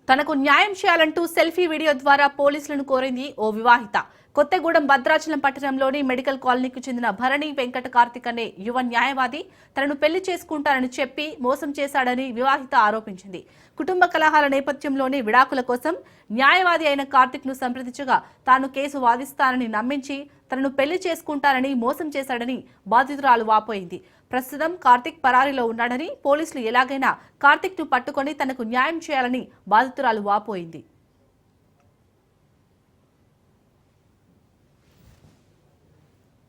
తనకు న్యాయం చేయాలంటూ సెల్ఫీ వీడియో ద్వారా పోలీసులను కోరింది ఓ వివాహిత. కొత్తగూడెం భద్రాచలం పట్టణంలోని మెడికల్ కాలనీకి చెందిన భరణి వెంకట కార్తిక్ అనే యువ న్యాయవాది తనను పెళ్లి చేసుకుంటానని చెప్పి మోసం చేశాడని వివాహిత ఆరోపించింది. కుటుంబ కలహాల నేపథ్యంలోనే విడాకుల కోసం న్యాయవాది అయిన కార్తిక్ ను సంప్రదించగా తాను కేసు వాదిస్తానని నమ్మించి తనను పెళ్లి చేసుకుంటానని మోసం చేశాడని బాధితురాలు వాపోయింది. ప్రస్తుతం కార్తిక్ పరారీలో ఉన్నాడని, పోలీసులు ఎలాగైనా కార్తిక్ ను పట్టుకొని తనకు న్యాయం చేయాలని బాధితురాలు వాపోయింది.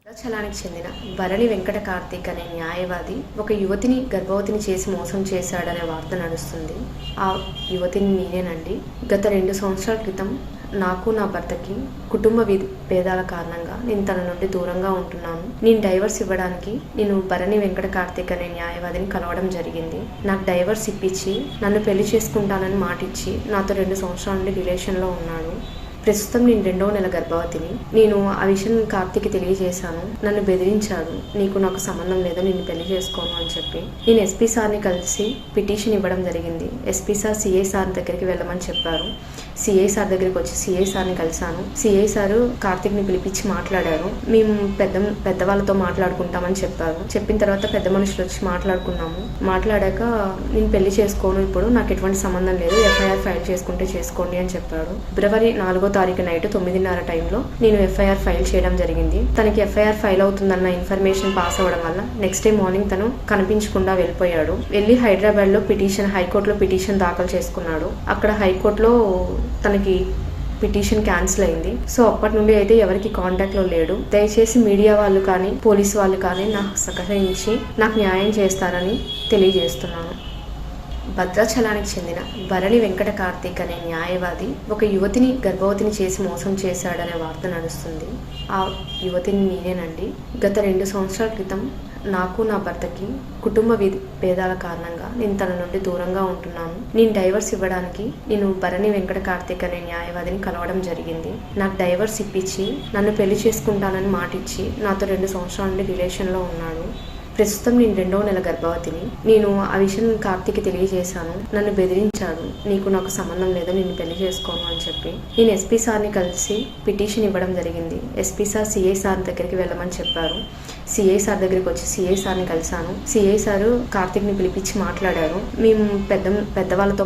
భద్రాచలానికి చెందిన భరణి వెంకట కార్తిక్ అనే న్యాయవాది ఒక యువతిని గర్భవతిని చేసి మోసం చేశాడనే వార్త నడుస్తుంది. ఆ యువతిని నేనేనండి. గత 2 సంవత్సరాల క్రితం నాకు నా భర్తకి కుటుంబ భేదాల కారణంగా నేను తన నుండి దూరంగా ఉంటున్నాను. నేను డైవర్స్ ఇవ్వడానికి నేను భరణి వెంకట కార్తిక్ అనే న్యాయవాదిని కలవడం జరిగింది. నాకు డైవర్స్ ఇప్పించి నన్ను పెళ్లి చేసుకుంటానని మాటిచ్చి నాతో 2 సంవత్సరాల నుండి రిలేషన్లో ఉన్నాడు. ప్రస్తుతం నేను 2వ నెల గర్భవతిని. నేను ఆ విషయం కార్తిక్కి తెలియజేశాను. నన్ను బెదిరించాడు, నాకు సంబంధం లేదు, నిన్ను పెళ్లి చేసుకోను అని చెప్పి. నేను ఎస్పీ సార్ని కలిసి పిటిషన్ ఇవ్వడం జరిగింది. ఎస్పీ సార్ సిఐ సార్ దగ్గరికి వెళ్ళమని చెప్పారు. సిఐ సార్ దగ్గరికి వచ్చి సిఐ సార్ని కలిశాను. సిఐ సారు కార్తిక్ని పిలిపించి మాట్లాడారు. మేము పెద్దవాళ్ళతో మాట్లాడుకుంటామని చెప్పారు. చెప్పిన తర్వాత పెద్ద మనుషులు వచ్చి మాట్లాడుకున్నాము. మాట్లాడాక నేను పెళ్లి చేసుకోను, ఇప్పుడు నాకు ఎటువంటి సంబంధం లేదు, ఎఫ్ఐఆర్ ఫైల్ చేసుకుంటే చేసుకోండి అని చెప్పాడు. ఫిబ్రవరి 4వ తారీఖు నైట్ 9:30 టైంలో నేను ఎఫ్ఐఆర్ ఫైల్ చేయడం జరిగింది. తనకి ఎఫ్ఐఆర్ ఫైల్ అవుతుందన్న ఇన్ఫర్మేషన్ పాస్ అవ్వడం వల్ల నెక్స్ట్ డే మార్నింగ్ తను కనిపించకుండా వెళ్ళిపోయాడు. వెళ్ళి హైదరాబాద్ లో హైకోర్టులో పిటిషన్ దాఖలు చేసుకున్నాడు. అక్కడ హైకోర్టులో తనకి పిటిషన్ క్యాన్సిల్ అయింది. సో అప్పటి నుండి అయితే ఎవరికి కాంటాక్ట్ లో లేడు. దయచేసి మీడియా వాళ్ళు కానీ పోలీసు వాళ్ళు కానీ నాకు సహకరించి నాకు న్యాయం చేస్తారని తెలియజేస్తున్నాను. భద్రాచలానికి చెందిన భరణి వెంకట కార్తిక్ అనే న్యాయవాది ఒక యువతిని గర్భవతిని చేసి మోసం చేశాడనే వార్త నడుస్తుంది. ఆ యువతిని నేనేనండి. గత 2 సంవత్సరాల క్రితం నాకు నా భర్తకి కుటుంబ భేదాల కారణంగా నేను తన నుండి దూరంగా ఉంటున్నాను. నేను డైవర్స్ ఇవ్వడానికి నేను భరణి వెంకట కార్తిక్ అనే న్యాయవాదిని కలవడం జరిగింది. నాకు డైవర్స్ ఇప్పించి నన్ను పెళ్లి చేసుకుంటానని మాటిచ్చి నాతో 2 సంవత్సరాల నుండి రిలేషన్లో ఉన్నాడు. ప్రస్తుతం నేను 2వ నెల గర్భవతిని. నేను ఆ విషయం కార్తిక్కి తెలియజేశాను. నన్ను బెదిరించాడు, నాకు సంబంధం లేదు, నిన్ను పెళ్లి చేసుకోను అని చెప్పి. నేను ఎస్పీ సార్ని కలిసి పిటిషన్ ఇవ్వడం జరిగింది. ఎస్పీ సార్ సిఐ సార్ దగ్గరికి వెళ్ళమని చెప్పారు. సిఐ సార్ దగ్గరికి వచ్చి సిఐ సార్ని కలిశాను. సిఐ సారు కార్తిక్ని పిలిపించి మాట్లాడారు. మేము పెద్దవాళ్ళతో